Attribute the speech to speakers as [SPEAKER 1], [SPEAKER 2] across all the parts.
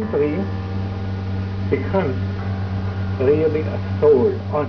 [SPEAKER 1] American dream becomes really a soul on.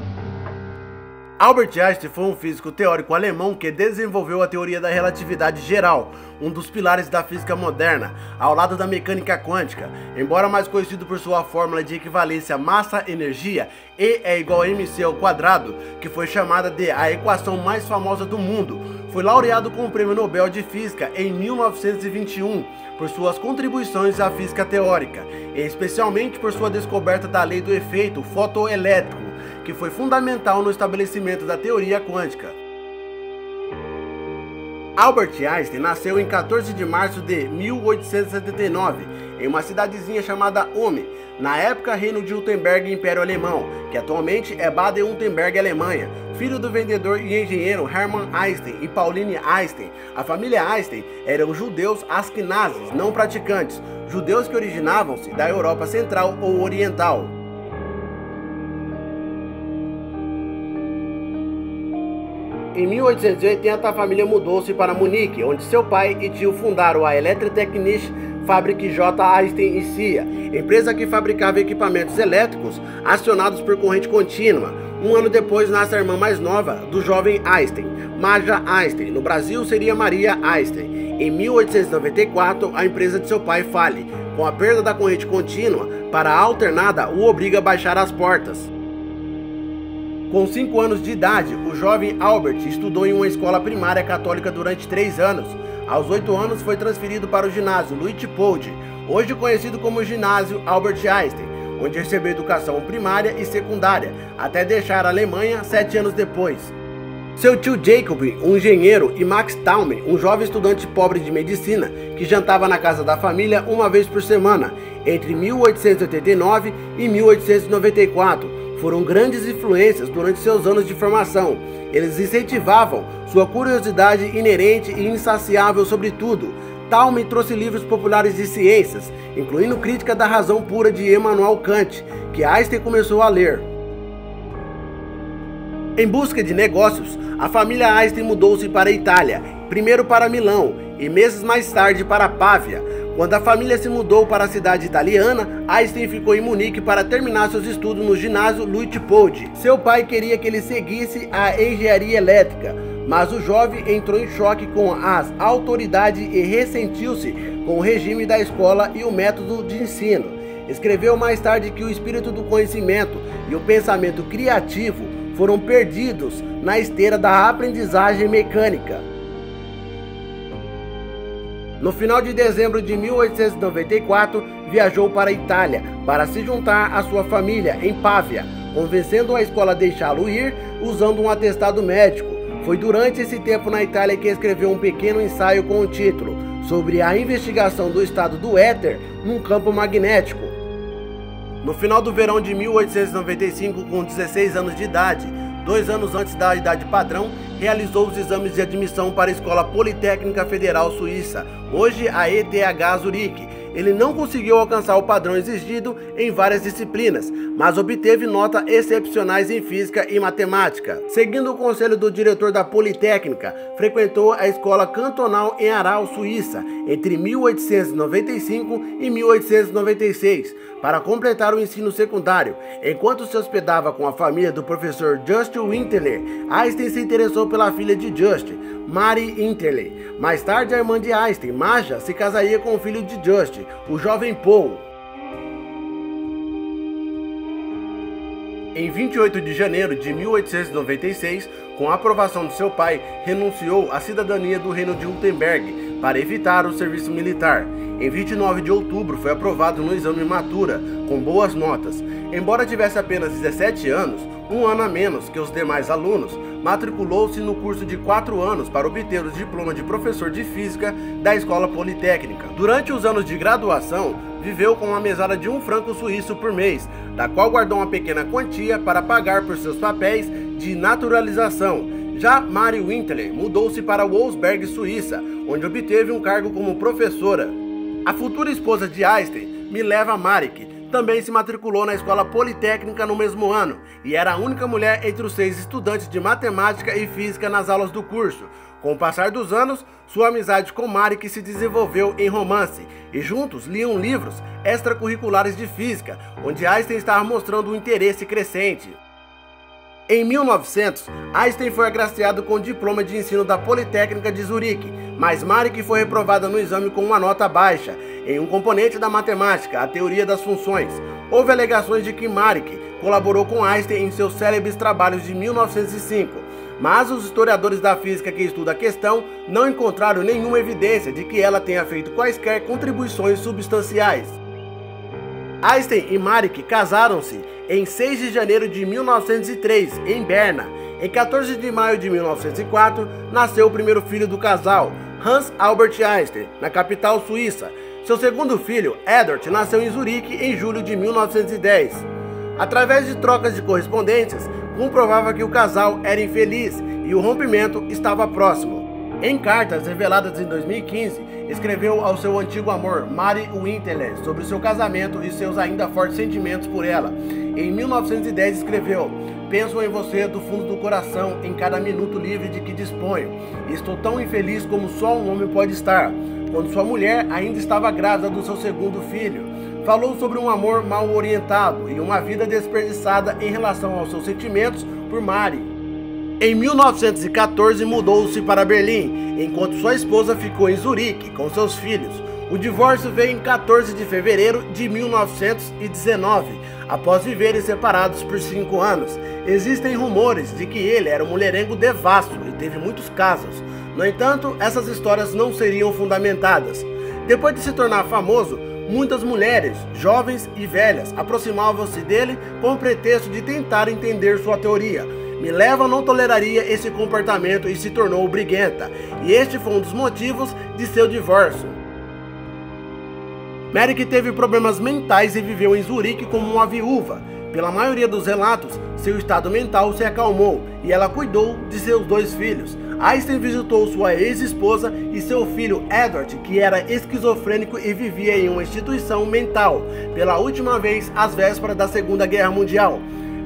[SPEAKER 2] Albert Einstein foi um físico teórico alemão que desenvolveu a teoria da relatividade geral, um dos pilares da física moderna, ao lado da mecânica quântica. Embora mais conhecido por sua fórmula de equivalência massa-energia, E é igual a mc ao quadrado, que foi chamada de a equação mais famosa do mundo, foi laureado com o Prêmio Nobel de Física em 1921 por suas contribuições à física teórica, e especialmente por sua descoberta da lei do efeito fotoelétrico, que foi fundamental no estabelecimento da teoria quântica. Albert Einstein nasceu em 14 de março de 1879, em uma cidadezinha chamada Ulm, na época Reino de Württemberg Império Alemão, que atualmente é Baden-Württemberg, Alemanha. Filho do vendedor e engenheiro Hermann Einstein e Pauline Einstein, a família Einstein eram judeus askenazes, não praticantes, judeus que originavam-se da Europa Central ou Oriental. Em 1880, a família mudou-se para Munique, onde seu pai e tio fundaram a Elektrotechnische Fabrik J. Einstein e Cia, empresa que fabricava equipamentos elétricos acionados por corrente contínua. Um ano depois nasce a irmã mais nova do jovem Einstein, Maja Einstein. No Brasil seria Maria Einstein. Em 1894, a empresa de seu pai fale. Com a perda da corrente contínua para a alternada, o obriga a baixar as portas. Com 5 anos de idade, o jovem Albert estudou em uma escola primária católica durante 3 anos. Aos 8 anos foi transferido para o ginásio Luitpold, hoje conhecido como ginásio Albert Einstein, onde recebeu educação primária e secundária, até deixar a Alemanha 7 anos depois. Seu tio Jacob, um engenheiro, e Max Taumann, um jovem estudante pobre de medicina, que jantava na casa da família uma vez por semana, entre 1889 e 1894, foram grandes influências durante seus anos de formação. Eles incentivavam sua curiosidade inerente e insaciável sobre tudo. Taumann trouxe livros populares de ciências, incluindo Crítica da Razão Pura de Immanuel Kant, que Einstein começou a ler. Em busca de negócios, a família Einstein mudou-se para a Itália, primeiro para Milão e meses mais tarde para Pávia. Quando a família se mudou para a cidade italiana, Einstein ficou em Munique para terminar seus estudos no ginásio Luitpold. Seu pai queria que ele seguisse a engenharia elétrica, mas o jovem entrou em choque com as autoridades e ressentiu-se com o regime da escola e o método de ensino. Escreveu mais tarde que o espírito do conhecimento e o pensamento criativo foram perdidos na esteira da aprendizagem mecânica. No final de dezembro de 1894, viajou para a Itália para se juntar à sua família em Pávia, convencendo a escola a deixá-lo ir usando um atestado médico. Foi durante esse tempo na Itália que escreveu um pequeno ensaio com o título sobre a investigação do estado do éter num campo magnético. No final do verão de 1895, com 16 anos de idade, 2 anos antes da idade padrão, realizou os exames de admissão para a Escola Politécnica Federal Suíça, hoje a ETH Zurique. Ele não conseguiu alcançar o padrão exigido em várias disciplinas, mas obteve notas excepcionais em física e matemática. Seguindo o conselho do diretor da Politécnica, frequentou a Escola Cantonal em Aarau, Suíça, entre 1895 e 1896, para completar o ensino secundário. Enquanto se hospedava com a família do professor Just Winterle, Einstein se interessou pela filha de Just, Marie Winterle. Mais tarde, a irmã de Einstein, Maja, se casaria com o filho de Just, o jovem Paul. Em 28 de janeiro de 1896, com a aprovação de seu pai, renunciou à cidadania do Reino de Württemberg para evitar o serviço militar. Em 29 de outubro foi aprovado no exame Matura, com boas notas. Embora tivesse apenas 17 anos, um ano a menos que os demais alunos, matriculou-se no curso de 4 anos para obter o diploma de professor de física da Escola Politécnica. Durante os anos de graduação, viveu com uma mesada de 1 franco suíço por mês, da qual guardou uma pequena quantia para pagar por seus papéis de naturalização. Já Marie Winterle mudou-se para Wolfsberg, Suíça, onde obteve um cargo como professora. A futura esposa de Einstein, Mileva Maric, também se matriculou na Escola Politécnica no mesmo ano e era a única mulher entre os 6 estudantes de matemática e física nas aulas do curso. Com o passar dos anos, sua amizade com Marek se desenvolveu em romance e juntos liam livros extracurriculares de física, onde Einstein estava mostrando um interesse crescente. Em 1900, Einstein foi agraciado com o diploma de ensino da Politécnica de Zurique, mas Marek foi reprovada no exame com uma nota baixa em um componente da matemática, a teoria das funções. Houve alegações de que Marek colaborou com Einstein em seus célebres trabalhos de 1905, mas os historiadores da física que estudam a questão não encontraram nenhuma evidência de que ela tenha feito quaisquer contribuições substanciais. Einstein e Marek casaram-se em 6 de janeiro de 1903, em Berna. Em 14 de maio de 1904, nasceu o primeiro filho do casal, Hans Albert Einstein, na capital suíça. Seu segundo filho, Edward, nasceu em Zurique em julho de 1910. Através de trocas de correspondências, comprovava que o casal era infeliz e o rompimento estava próximo. Em cartas reveladas em 2015, escreveu ao seu antigo amor, Mary Winterle, sobre seu casamento e seus ainda fortes sentimentos por ela. Em 1910 escreveu: "Penso em você do fundo do coração em cada minuto livre de que disponho. Estou tão infeliz como só um homem pode estar." Quando sua mulher ainda estava grávida do seu segundo filho, falou sobre um amor mal orientado e uma vida desperdiçada em relação aos seus sentimentos por Mary. Em 1914 mudou-se para Berlim, enquanto sua esposa ficou em Zurique com seus filhos. O divórcio veio em 14 de fevereiro de 1919, após viverem separados por 5 anos. Existem rumores de que ele era um mulherengo devasso e teve muitos casos. No entanto, essas histórias não seriam fundamentadas. Depois de se tornar famoso, muitas mulheres, jovens e velhas, aproximavam-se dele com o pretexto de tentar entender sua teoria. Mileva não toleraria esse comportamento e se tornou briguenta, e este foi um dos motivos de seu divórcio. Marek teve problemas mentais e viveu em Zurique como uma viúva. Pela maioria dos relatos, seu estado mental se acalmou e ela cuidou de seus 2 filhos. Einstein visitou sua ex-esposa e seu filho Edward, que era esquizofrênico e vivia em uma instituição mental, pela última vez às vésperas da Segunda Guerra Mundial.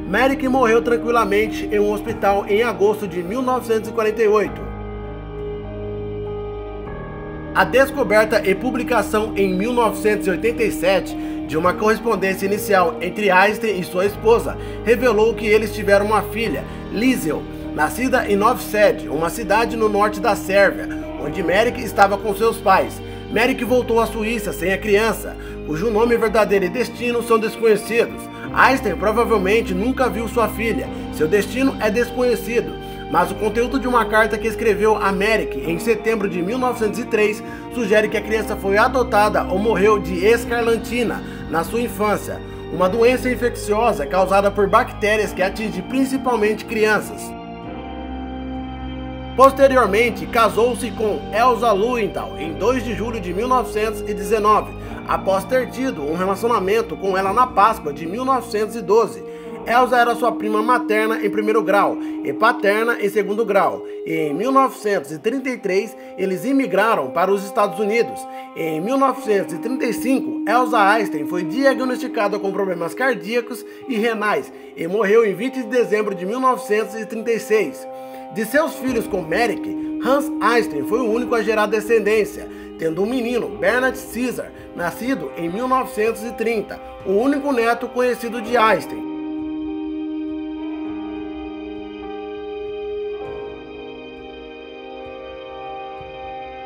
[SPEAKER 2] Marek morreu tranquilamente em um hospital em agosto de 1948. A descoberta e publicação em 1987 de uma correspondência inicial entre Einstein e sua esposa revelou que eles tiveram uma filha, Liesel, nascida em Novsed, uma cidade no norte da Sérvia, onde Marek estava com seus pais. Marek voltou à Suíça sem a criança, cujo nome verdadeiro e destino são desconhecidos. Einstein provavelmente nunca viu sua filha, seu destino é desconhecido, mas o conteúdo de uma carta que escreveu a Marek em setembro de 1903 sugere que a criança foi adotada ou morreu de escarlatina na sua infância, uma doença infecciosa causada por bactérias que atinge principalmente crianças. Posteriormente, casou-se com Elsa Luenthal em 2 de julho de 1919, após ter tido um relacionamento com ela na Páscoa de 1912. Elsa era sua prima materna em 1º grau e paterna em 2º grau, e em 1933 eles imigraram para os Estados Unidos. Em 1935, Elsa Einstein foi diagnosticada com problemas cardíacos e renais e morreu em 20 de dezembro de 1936. De seus filhos com Marek, Hans Einstein foi o único a gerar descendência, tendo um menino, Bernard Caesar, nascido em 1930, o único neto conhecido de Einstein.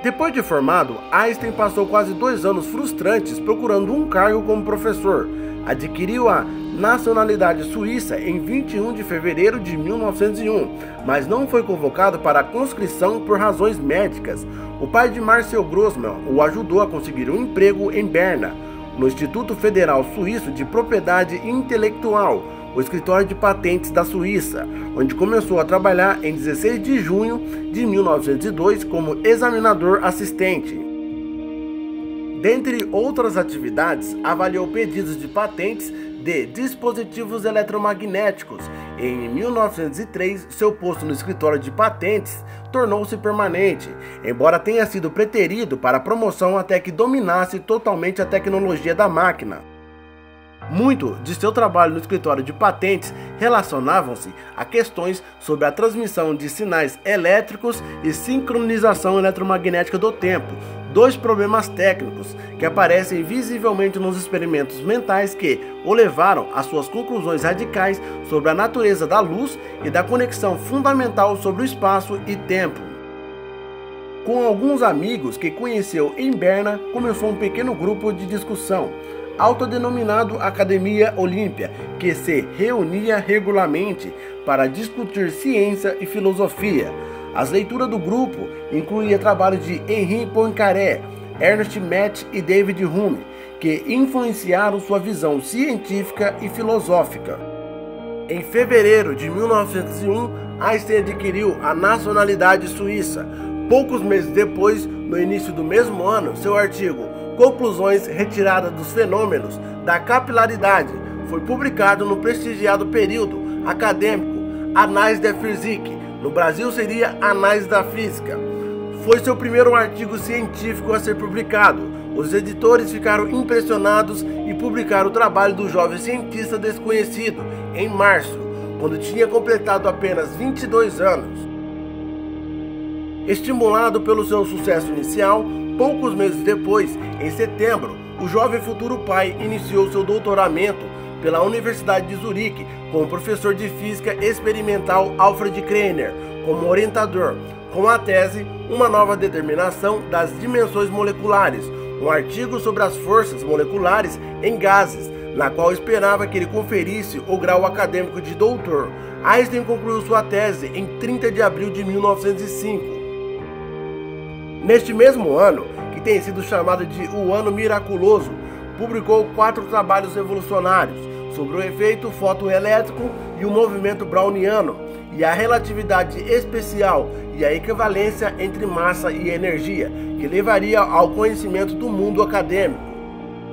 [SPEAKER 2] Depois de formado, Einstein passou quase 2 anos frustrantes procurando um cargo como professor. Adquiriu a nacionalidade suíça em 21 de fevereiro de 1901, mas não foi convocado para a conscrição por razões médicas. O pai de Marcel Grossmann o ajudou a conseguir um emprego em Berna, no Instituto Federal Suíço de Propriedade Intelectual, o escritório de patentes da Suíça, onde começou a trabalhar em 16 de junho de 1902 como examinador assistente. Dentre outras atividades, avaliou pedidos de patentes de dispositivos eletromagnéticos. Em 1903, seu posto no escritório de patentes tornou-se permanente, embora tenha sido preterido para promoção até que dominasse totalmente a tecnologia da máquina. Muito de seu trabalho no escritório de patentes relacionavam-se a questões sobre a transmissão de sinais elétricos e sincronização eletromagnética do tempo, dois problemas técnicos que aparecem visivelmente nos experimentos mentais que o levaram às suas conclusões radicais sobre a natureza da luz e da conexão fundamental sobre o espaço e tempo. Com alguns amigos que conheceu em Berna, começou um pequeno grupo de discussão, autodenominado Academia Olímpia, que se reunia regularmente para discutir ciência e filosofia. As leituras do grupo incluíam trabalhos de Henri Poincaré, Ernest Mach e David Hume, que influenciaram sua visão científica e filosófica. Em fevereiro de 1901, Einstein adquiriu a nacionalidade suíça. Poucos meses depois, no início do mesmo ano, seu artigo Conclusões retiradas dos fenômenos da capilaridade foi publicado no prestigiado período acadêmico Annales der Physik. No Brasil seria Anais da Física. Foi seu primeiro artigo científico a ser publicado. Os editores ficaram impressionados e publicaram o trabalho do jovem cientista desconhecido em março, quando tinha completado apenas 22 anos. Estimulado pelo seu sucesso inicial, poucos meses depois, em setembro, o jovem futuro pai iniciou seu doutoramento pela Universidade de Zurique com o professor de física experimental Alfred Kreiner como orientador, com a tese Uma Nova Determinação das Dimensões Moleculares, um artigo sobre as forças moleculares em gases, na qual esperava que ele conferisse o grau acadêmico de doutor. Einstein concluiu sua tese em 30 de abril de 1905. Neste mesmo ano, que tem sido chamado de o Ano Miraculoso, publicou 4 trabalhos revolucionários sobre o efeito fotoelétrico e o movimento browniano, e a relatividade especial e a equivalência entre massa e energia, que levaria ao conhecimento do mundo acadêmico.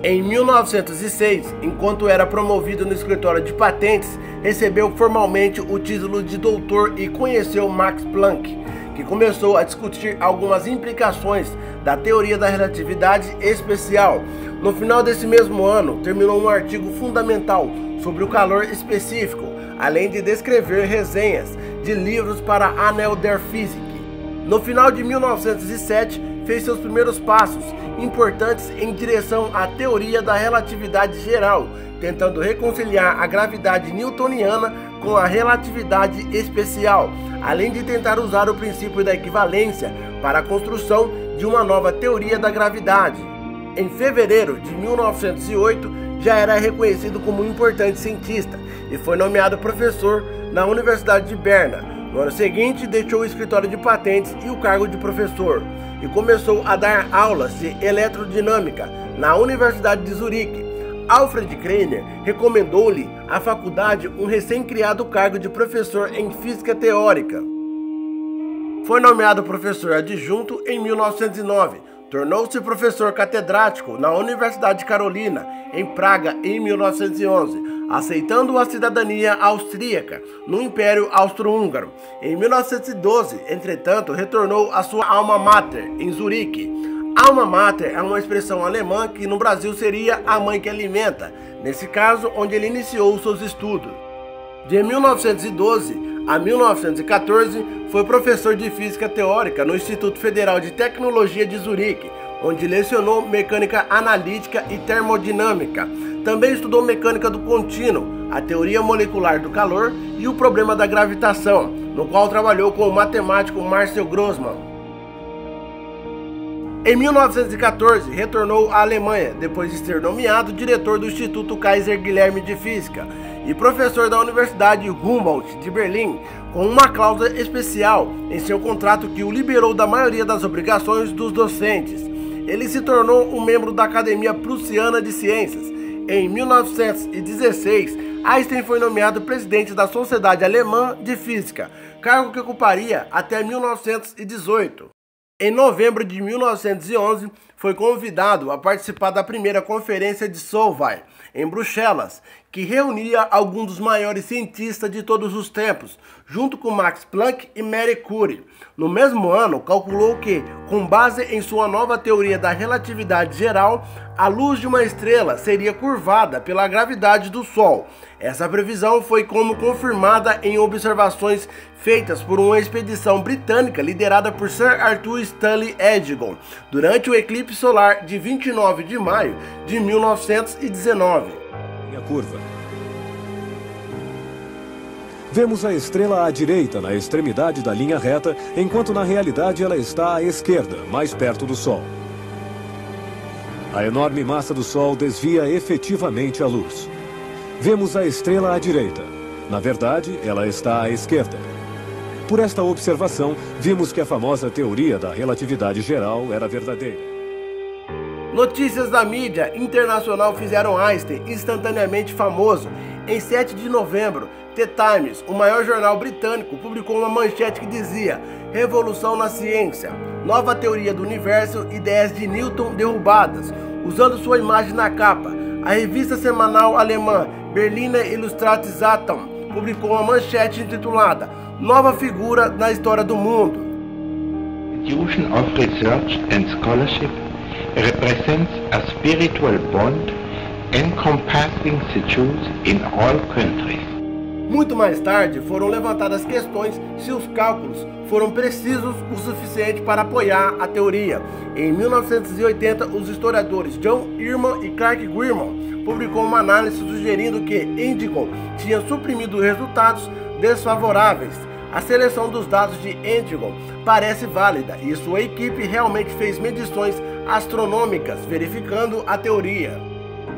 [SPEAKER 2] Em 1906, enquanto era promovido no escritório de patentes, recebeu formalmente o título de doutor e conheceu Max Planck, que começou a discutir algumas implicações da teoria da relatividade especial. No final desse mesmo ano, terminou um artigo fundamental sobre o calor específico, além de descrever resenhas de livros para Annales der Physik. No final de 1907, fez seus primeiros passos importantes em direção à teoria da relatividade geral, tentando reconciliar a gravidade newtoniana com a relatividade especial, além de tentar usar o princípio da equivalência para a construção de uma nova teoria da gravidade. Em fevereiro de 1908, já era reconhecido como um importante cientista e foi nomeado professor na Universidade de Berna. No ano seguinte, deixou o escritório de patentes e o cargo de professor e começou a dar aulas de eletrodinâmica na Universidade de Zurique. Alfred Kreiner recomendou-lhe à faculdade um recém-criado cargo de professor em física teórica. Foi nomeado professor adjunto em 1909. Tornou-se professor catedrático na Universidade de Carolina, em Praga, em 1911, aceitando a cidadania austríaca no Império Austro-Húngaro. Em 1912, entretanto, retornou à sua alma mater, em Zurique. Alma mater é uma expressão alemã que no Brasil seria a mãe que alimenta, nesse caso onde ele iniciou seus estudos. De 1912 a 1914, foi professor de física teórica no Instituto Federal de Tecnologia de Zurique, onde lecionou mecânica analítica e termodinâmica. Também estudou mecânica do contínuo, a teoria molecular do calor e o problema da gravitação, no qual trabalhou com o matemático Marcel Grossmann. Em 1914, retornou à Alemanha, depois de ser nomeado diretor do Instituto Kaiser Guilherme de Física e professor da Universidade Humboldt de Berlim, com uma cláusula especial em seu contrato que o liberou da maioria das obrigações dos docentes. Ele se tornou um membro da Academia Prussiana de Ciências. Em 1916, Einstein foi nomeado presidente da Sociedade Alemã de Física, cargo que ocuparia até 1918. Em novembro de 1911, foi convidado a participar da primeira conferência de Solvay, em Bruxelas, que reunia alguns dos maiores cientistas de todos os tempos, junto com Max Planck e Marie Curie. No mesmo ano, calculou que, com base em sua nova teoria da relatividade geral, a luz de uma estrela seria curvada pela gravidade do Sol. Essa previsão foi confirmada em observações feitas por uma expedição britânica liderada por Sir Arthur Stanley Eddington, durante o eclipse solar de 29 de maio de 1919.
[SPEAKER 3] Linha curva. Vemos a estrela à direita, na extremidade da linha reta, enquanto na realidade ela está à esquerda, mais perto do Sol. A enorme massa do Sol desvia efetivamente a luz. Vemos a estrela à direita. Na verdade, ela está à esquerda. Por esta observação, vimos que a famosa teoria da relatividade geral era verdadeira.
[SPEAKER 2] Notícias da mídia internacional fizeram Einstein instantaneamente famoso. Em 7 de novembro, The Times, o maior jornal britânico, publicou uma manchete que dizia: Revolução na ciência, nova teoria do universo, ideias de Newton derrubadas. Usando sua imagem na capa, a revista semanal alemã Berliner Illustrated Zeitung publicou uma manchete intitulada Nova figura na história do mundo.
[SPEAKER 4] Institution of research and scholarship represents a spiritual bond encompassing the Jews in all countries.
[SPEAKER 2] Muito mais tarde foram levantadas questões se os cálculos foram precisos o suficiente para apoiar a teoria. Em 1980, os historiadores John Earman e Clark Gurman publicou uma análise sugerindo que Eddington tinha suprimido resultados desfavoráveis. A seleção dos dados de Eddington parece válida e sua equipe realmente fez medições astronômicas verificando a teoria.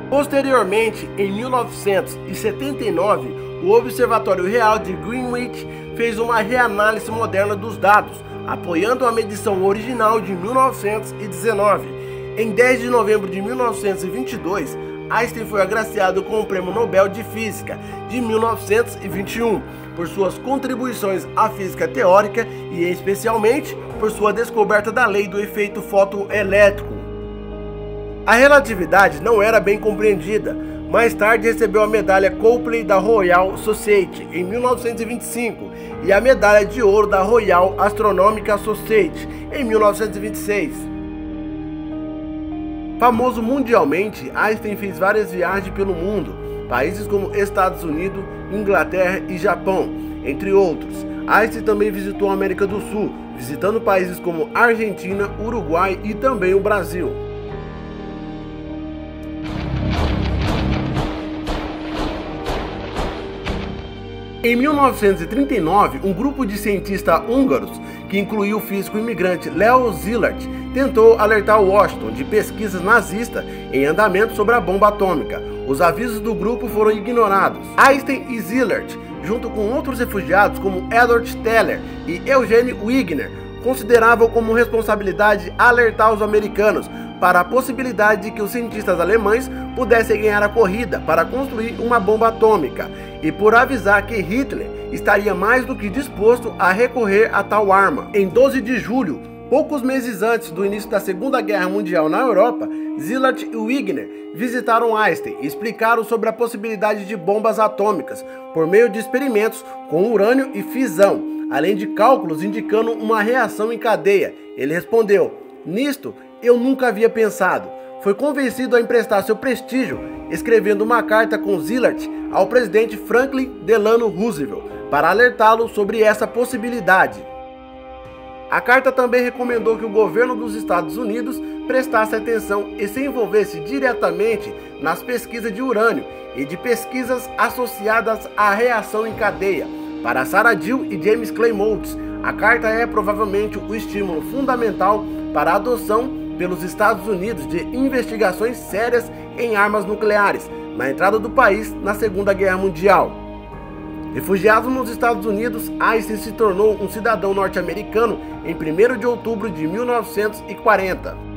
[SPEAKER 2] Posteriormente, em 1979, o Observatório Real de Greenwich fez uma reanálise moderna dos dados, apoiando a medição original de 1919. Em 10 de novembro de 1922, Einstein foi agraciado com o Prêmio Nobel de Física de 1921 por suas contribuições à física teórica e especialmente por sua descoberta da lei do efeito fotoelétrico. A relatividade não era bem compreendida. Mais tarde recebeu a medalha Copley da Royal Society em 1925 e a medalha de ouro da Royal Astronomical Society em 1926. Famoso mundialmente, Einstein fez várias viagens pelo mundo, países como Estados Unidos, Inglaterra e Japão, entre outros. Einstein também visitou a América do Sul, visitando países como Argentina, Uruguai e também o Brasil. Em 1939, um grupo de cientistas húngaros, que incluiu o físico imigrante Leo Szilard, tentou alertar Washington de pesquisas nazistas em andamento sobre a bomba atômica. Os avisos do grupo foram ignorados. Einstein e Szilard, junto com outros refugiados como Edward Teller e Eugene Wigner, consideravam como responsabilidade alertar os americanos para a possibilidade de que os cientistas alemães pudessem ganhar a corrida para construir uma bomba atômica, e por avisar que Hitler estaria mais do que disposto a recorrer a tal arma. Em 12 de julho, poucos meses antes do início da Segunda Guerra Mundial na Europa, Szilard e Wigner visitaram Einstein e explicaram sobre a possibilidade de bombas atômicas por meio de experimentos com urânio e fissão, além de cálculos indicando uma reação em cadeia. Ele respondeu: "Nisto eu nunca havia pensado." Foi convencido a emprestar seu prestígio, escrevendo uma carta com Szilard ao presidente Franklin Delano Roosevelt para alertá-lo sobre essa possibilidade. A carta também recomendou que o governo dos Estados Unidos prestasse atenção e se envolvesse diretamente nas pesquisas de urânio e de pesquisas associadas à reação em cadeia. Para Sarah Dill e James Clay Moulds, a carta é provavelmente o estímulo fundamental para a adoção pelos Estados Unidos de investigações sérias em armas nucleares na entrada do país na Segunda Guerra Mundial. Refugiado nos Estados Unidos, Einstein se tornou um cidadão norte-americano em 1º de outubro de 1940.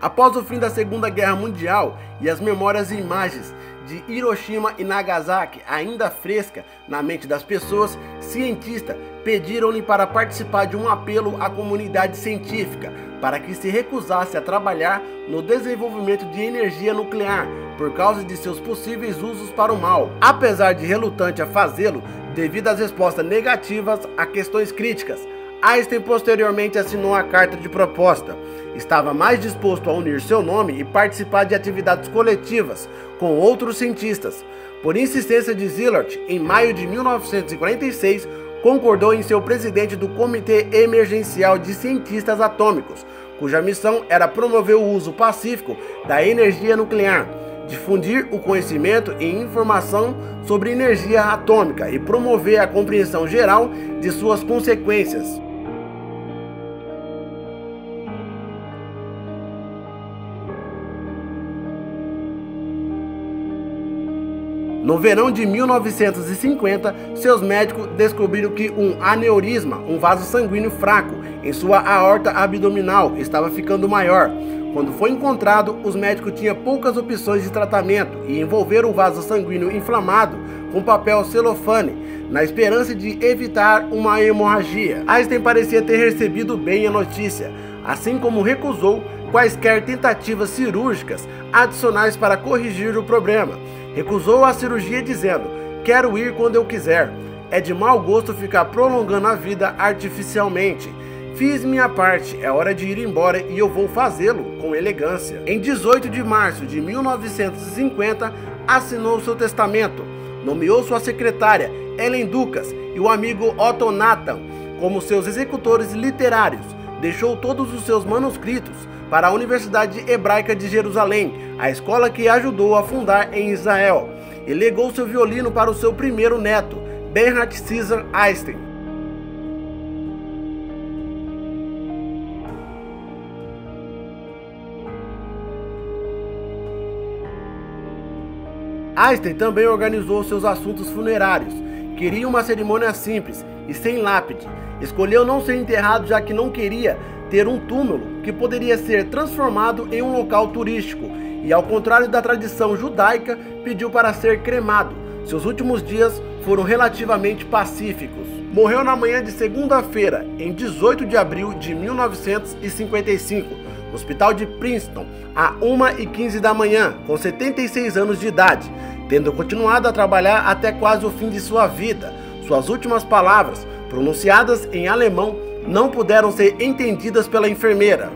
[SPEAKER 2] Após o fim da Segunda Guerra Mundial e as memórias e imagens de Hiroshima e Nagasaki ainda fresca na mente das pessoas, cientistas pediram-lhe para participar de um apelo à comunidade científica para que se recusasse a trabalhar no desenvolvimento de energia nuclear por causa de seus possíveis usos para o mal. Apesar de relutante a fazê-lo devido às respostas negativas a questões críticas, Einstein posteriormente assinou a carta de proposta. Estava mais disposto a unir seu nome e participar de atividades coletivas com outros cientistas. Por insistência de Szilard, em maio de 1946, concordou em ser o presidente do Comitê Emergencial de Cientistas Atômicos, cuja missão era promover o uso pacífico da energia nuclear, difundir o conhecimento e informação sobre energia atômica e promover a compreensão geral de suas consequências. No verão de 1950, seus médicos descobriram que um aneurisma, um vaso sanguíneo fraco, em sua aorta abdominal estava ficando maior. Quando foi encontrado, os médicos tinham poucas opções de tratamento e envolveram o vaso sanguíneo inflamado com papel celofane, na esperança de evitar uma hemorragia. Einstein parecia ter recebido bem a notícia, assim como recusou quaisquer tentativas cirúrgicas adicionais para corrigir o problema. Recusou a cirurgia dizendo: "Quero ir quando eu quiser. É de mau gosto ficar prolongando a vida artificialmente. Fiz minha parte, é hora de ir embora e eu vou fazê-lo com elegância." Em 18 de março de 1950, assinou seu testamento. Nomeou sua secretária, Ellen Dukas, e o amigo Otto Nathan como seus executores literários. Deixou todos os seus manuscritos para a Universidade Hebraica de Jerusalém, a escola que ajudou a fundar em Israel, e legou seu violino para o seu primeiro neto, Bernhard Caesar Einstein. Einstein também organizou seus assuntos funerários. Queria uma cerimônia simples e sem lápide. Escolheu não ser enterrado já que não queria ter um túmulo que poderia ser transformado em um local turístico, e ao contrário da tradição judaica, pediu para ser cremado. Seus últimos dias foram relativamente pacíficos. Morreu na manhã de segunda-feira, em 18 de abril de 1955, no hospital de Princeton, às 1h15 da manhã, com 76 anos de idade, tendo continuado a trabalhar até quase o fim de sua vida. Suas últimas palavras, pronunciadas em alemão, não puderam ser entendidas pela enfermeira.